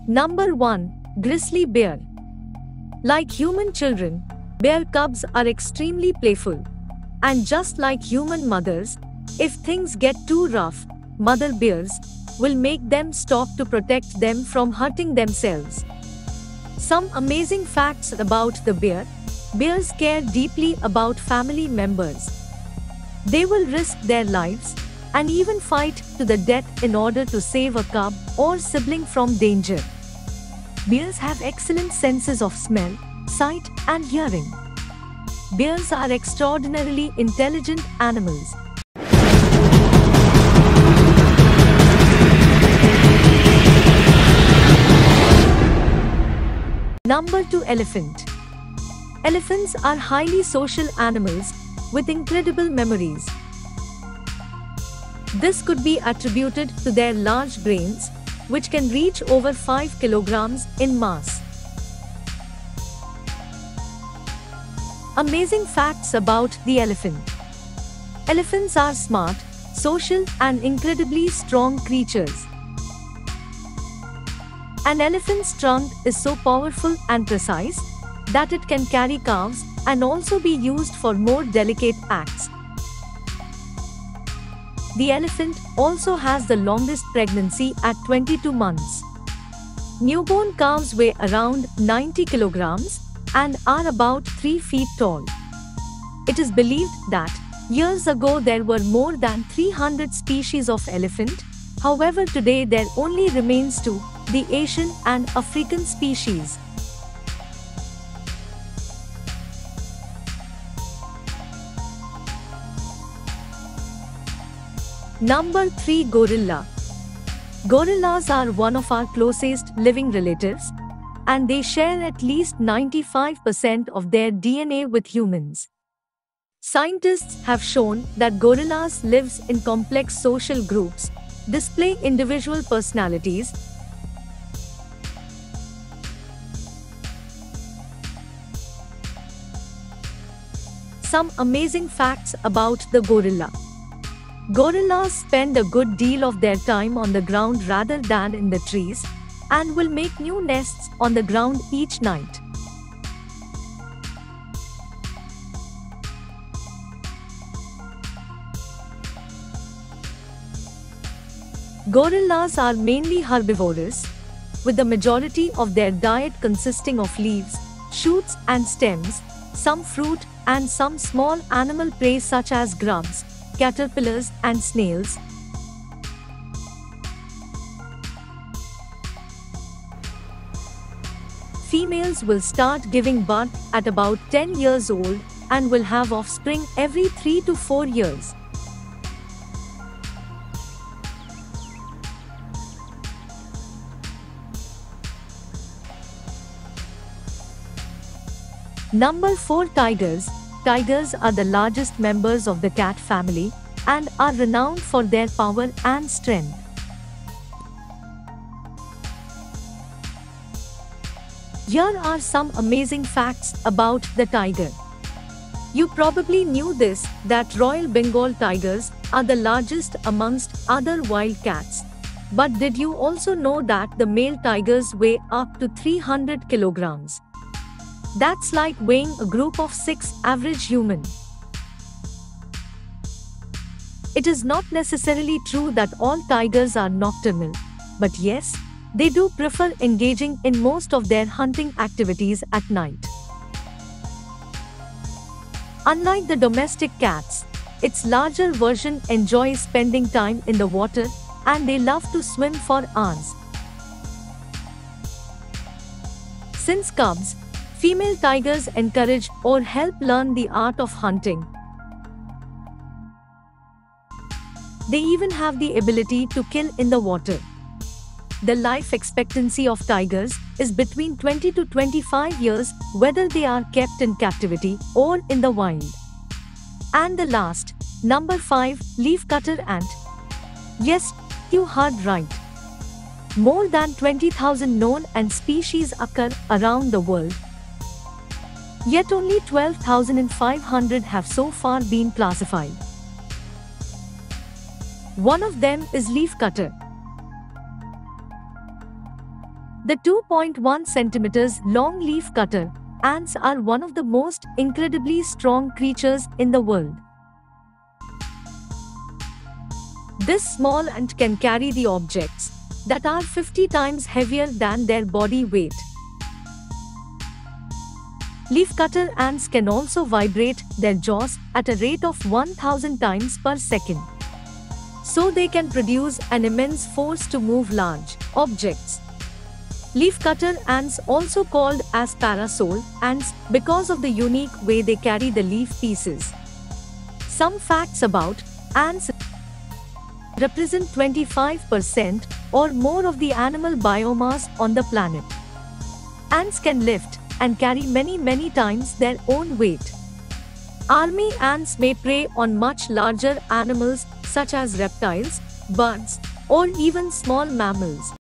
Number 1. Grizzly bear. Like human children, bear cubs are extremely playful. And just like human mothers, if things get too rough, mother bears will make them stop to protect them from hurting themselves. Some amazing facts about the bear. Bears care deeply about family members. They will risk their lives and even fight to the death in order to save a cub or sibling from danger. Bears have excellent senses of smell, sight, and hearing. Bears are extraordinarily intelligent animals. Number 2. Elephant. Elephants are highly social animals with incredible memories. This could be attributed to their large brains, which can reach over 5 kilograms in mass. Amazing facts about the elephant. Elephants are smart, social, and incredibly strong creatures. An elephant's trunk is so powerful and precise that it can carry calves and also be used for more delicate acts. The elephant also has the longest pregnancy at 22 months. Newborn calves weigh around 90 kilograms and are about 3 feet tall. It is believed that years ago there were more than 300 species of elephant. However, today there only remains two, the Asian and African species. Number 3. Gorilla. Gorillas are one of our closest living relatives, and they share at least 95% of their DNA with humans. Scientists have shown that gorillas live in complex social groups, display individual personalities, Some amazing facts about the gorilla. Gorillas spend a good deal of their time on the ground rather than in the trees, and will make new nests on the ground each night. Gorillas are mainly herbivorous, with the majority of their diet consisting of leaves, shoots and stems, some fruit, and some small animal prey such as grubs, caterpillars and snails. Females will start giving birth at about 10 years old and will have offspring every 3 to 4 years. Number 4. Tigers. Tigers are the largest members of the cat family and are renowned for their power and strength. Here are some amazing facts about the tiger. You probably knew this, that Royal Bengal tigers are the largest amongst other wild cats. But did you also know that the male tigers weigh up to 300 kilograms? That's like weighing a group of 6 average humans. It is not necessarily true that all tigers are nocturnal, but yes, they do prefer engaging in most of their hunting activities at night. Unlike the domestic cats, its larger version enjoys spending time in the water and they love to swim for hours. Since cubs, female tigers encourage or help learn the art of hunting. They even have the ability to kill in the water. The life expectancy of tigers is between 20 to 25 years, whether they are kept in captivity or in the wild. And the last, number 5, leafcutter ant. Yes, you heard right. More than 20,000 known ant species occur around the world. Yet only 12,500 have so far been classified. One of them is leafcutter. The 2.1 centimeters long leaf cutter ants are one of the most incredibly strong creatures in the world. This small ant can carry the objects that are 50 times heavier than their body weight. Leafcutter ants can also vibrate their jaws at a rate of 1000 times per second. So they can produce an immense force to move large objects. Leafcutter ants, also called as parasol ants, because of the unique way they carry the leaf pieces. Some facts about ants: represent 25% or more of the animal biomass on the planet. Ants can lift and carry many times their own weight. Army ants may prey on much larger animals such as reptiles, birds, or even small mammals.